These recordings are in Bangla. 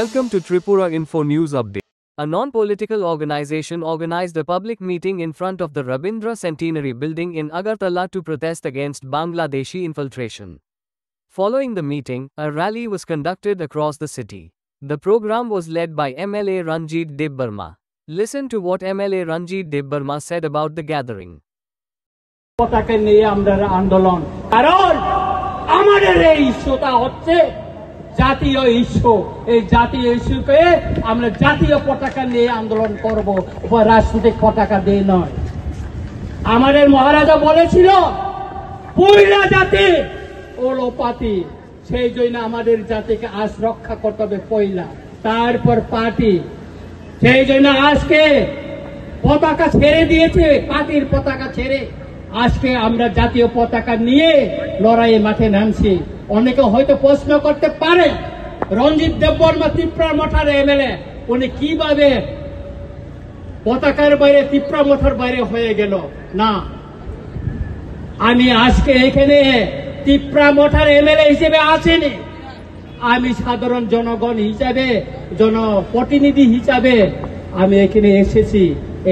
Welcome to Tripura Info News Update. A non-political organization organized a public meeting in front of the Rabindra Centenary building in Agartala to protest against Bangladeshi infiltration. Following the meeting, a rally was conducted across the city. The program was led by MLA Ranjit Debbarma. Listen to what MLA Ranjit Debbarma said about the gathering. পতাকা নিয়ে আমরা আন্দোলন কারণ আমাদের এই ইস্যুটা হচ্ছে জাতীয় ইস্যু। এই জাতীয় ইস্যুকে আমরা জাতীয় পতাকা নিয়ে আন্দোলন করব, রাজনৈতিক পতাকা দিয়ে নয়। আমাদের মহারাজা বলেছিল পয়লা জাতি ওলোপাতি, সেই জন্য আমাদের জাতিকে আজ রক্ষা করতে হবে পয়লা, তারপর পার্টি। সেই জন্য আজকে পতাকা ছেড়ে দিয়েছে, পার্টির পতাকা ছেড়ে আজকে আমরা জাতীয় পতাকা নিয়ে লড়াইয়ে মাঠে নামছি। অনেকে হয়তো প্রশ্ন করতে পারে রঞ্জিত দেববর্মা ত্রিপুরা মঠার এমএলএ, উনি কিভাবে পতাকার বাইরে ত্রিপুরা মঠার বাইরে হয়ে গেল। না, আমি আজকে এখানে ত্রিপুরা মঠার এমএলএ হিসেবে আসিনি, আমি সাধারণ জনগণ হিসাবে, জনপ্রতিনিধি হিসাবে আমি এখানে এসেছি।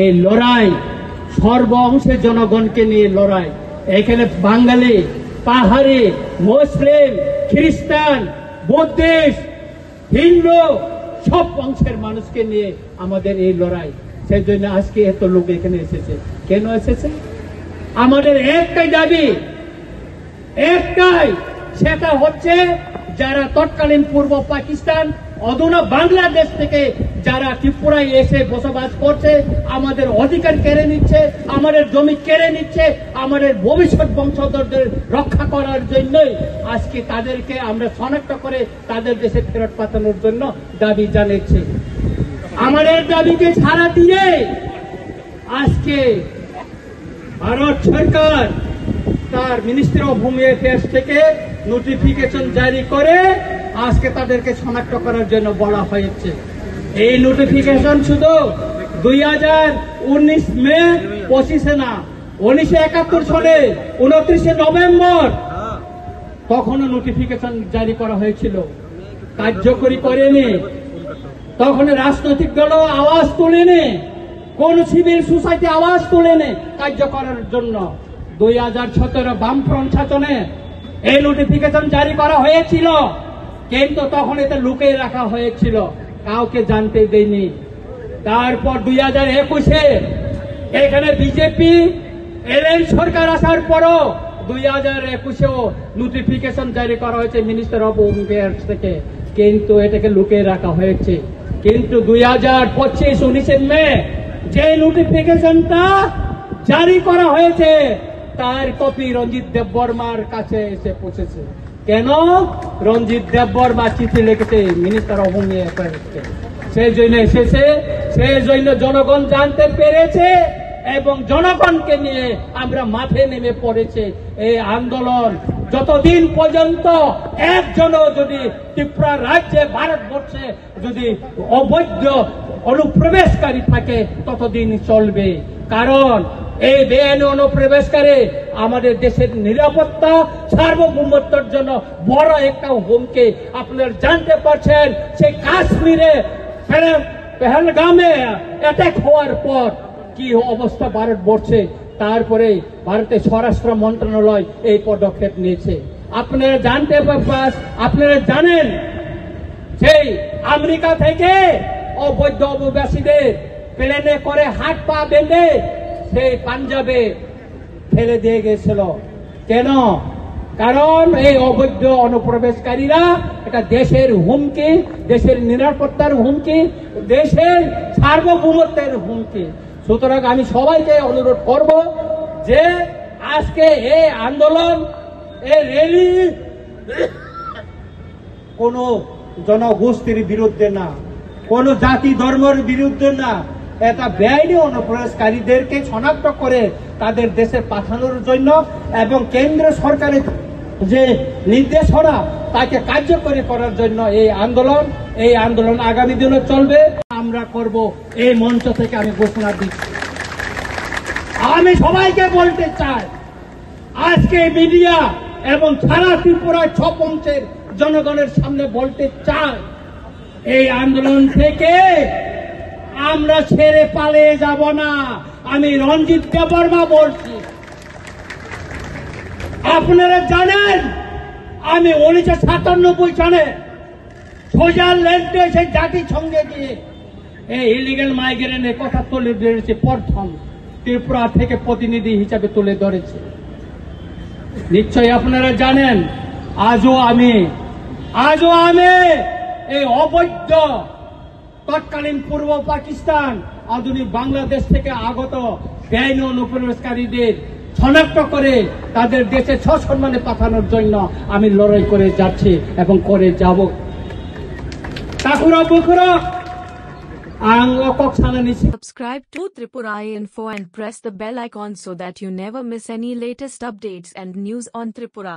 এই লড়াই সর্ব অংশের জনগণকে নিয়ে লড়াই। এখানে বাঙালি, পাহাড়ি, মুসলিম, খ্রিস্টান, বৌদ্ধিস্ট, হিন্দু সব অংশের মানুষকে নিয়ে আমাদের এই লড়াই। সেই জন্য আজকে এত লোক এখানে এসেছে। কেন এসেছে? আমাদের একটাই দাবি, একটাই, সেটা হচ্ছে যারা তৎকালীন পূর্ব পাকিস্তান অধুনা বাংলাদেশ থেকে যারা ত্রিপুরায় এসে বসবাস করছে, আমাদের অধিকার কেড়ে নিচ্ছে, আমাদের জমি কেড়ে নিচ্ছে, আমাদের ভবিষ্যৎ বংশধরদের রক্ষা করার জন্যই আজকে তাদেরকে আমরা শনাক্ত করে তাদের দেশে ফেরত পাঠানোর জন্য দাবি জানাচ্ছি। আমাদের দাবিকে ছাড়া দিয়ে আজকে ভারত সরকার তার মিনিস্ট্রি অফ হোম অ্যাফেয়ার্স থেকে নোটিফিকেশন জারি করে আজকে তাদেরকে শনাক্ত করার জন্য বলা হয়েছে। এই নোটিফিকেশন শুধু 2019 মে 25 না, 1971 সালে 29 নভেম্বর তখনও নোটিফিকেশন জারি করা হয়েছিল, কার্যকরী করেনি। তখন রাজনৈতিক দল আওয়াজ তোলেনি, কোন সিভিল সোসাইটি আওয়াজ তোলেনি কার্য করার জন্য। 2017 বামফ্রন্ট শাসনে এই নোটিফিকেশন জারি করা হয়েছিল, কিন্তু তখন এটা লুকিয়ে রাখা হয়েছিল, কাউকে জানতে দেয়নি। তারপর 2021-এ এখানে বিজেপি এলএন সরকার আসার পরও 2021-এও নোটিফিকেশন জারি করা হয়েছে মিনিস্টার অফ হোম অ্যাফেয়ার্স থেকে, কিন্তু এটাকে লুকিয়ে রাখা হয়েছে। কিন্তু 2025-19 মে যে নোটিফিকেশনটা জারি করা হয়েছে তার কপি রঞ্জিত দেববর্মার কাছে এসে পৌঁছেছে। কেন? রঞ্জিত দেববর্মা চিঠি লিখেছে মিনিস্টার অফ হোম অ্যাফেয়ার্সকে, সেই জন্য এসেছে, সেই জন্য জনগণ জানতে পেরেছে এবং জনগণকে নিয়ে আমরা মাঠে নেমে পড়েছে। এই আন্দোলন যতদিন পর্যন্ত একজনও যদি ত্রিপুরা রাজ্যে, ভারতবর্ষে যদি অবৈধ অনুপ্রবেশকারী থাকে ততদিন চলবে। কারণ এই বেআইনি অনুপ্রবেশকারী আমাদের দেশের নিরাপত্তা, সার্বভৌমত্বের জন্য বড় একটা হুমকি। আপনারা জানতে পারছেন সেই কাশ্মীরে পেহেলগামে অ্যাটাক হওয়ার পর কি অবস্থা ভারতবর্ষে, তারপরে ভারতের স্বরাষ্ট্র মন্ত্রণালয় এই পদক্ষেপ নিয়েছে। আপনারা জানেন সেই আমেরিকা থেকে অবৈধ অভিবাসীদের প্লেনে করে হাত পা বেঁধে সেই পাঞ্জাবে ফেলে দিয়ে গেছিল। কেন? কারণ এই অবৈধ অনুপ্রবেশকারীরা এটা দেশের হুমকি, দেশের নিরাপত্তার হুমকি, দেশের সার্বভৌমত্বের হুমকি। সুতরাং আমি সবাইকে অনুরোধ করব যে আজকে এই আন্দোলন, এই র্যালি কোন জনগোষ্ঠীর বিরুদ্ধে না, কোন জাতি ধর্মের বিরুদ্ধে না, এটা বেআইনি অনুপ্রবেশকারীদেরকে শনাক্ত করে তাদের দেশে পাঠানোর জন্য এবং কেন্দ্র সরকারের যে নির্দেশনা তাকে কার্যকরী করার জন্য এই আন্দোলন আগামী দিনে চলবে, আমরা করব। এই মঞ্চ থেকে আমি ঘোষণা দিচ্ছি। আমি সবাইকে বলতে চাই, আজকে মিডিয়া এবং সারা ত্রিপুরার 6 অংশের জনগণের সামনে বলতে চাই, এই আন্দোলন থেকে আমরা ছেড়ে পালিয়ে যাব না। আমি রঞ্জিত দেববর্মা বলছি। আপনারা জানেন আমি 1997 সালে সুইজারল্যান্ডে সেই জাতিসংঘে গিয়ে এই ইলিগাল মাইগ্রেন্টের কথা তুলে ধরেছে। প্রথম ত্রিপুরা থেকে প্রতিনিধি হিসাবে তুলে ধরেছে। নিশ্চয়ই আপনারা জানেন আজও আমি এই অবৈধ তৎকালীন পূর্ব পাকিস্তান আধুনিক বাংলাদেশ থেকে আগত বেআইনি অনুপ্রবেশকারীদের শনাক্ত করে তাদের দেশে সসম্মানে পাঠানোর জন্য আমি লড়াই করে যাচ্ছি এবং করে যাব। Subscribe to Tripura Info and press the bell icon so that you never miss any latest updates and news on Tripura.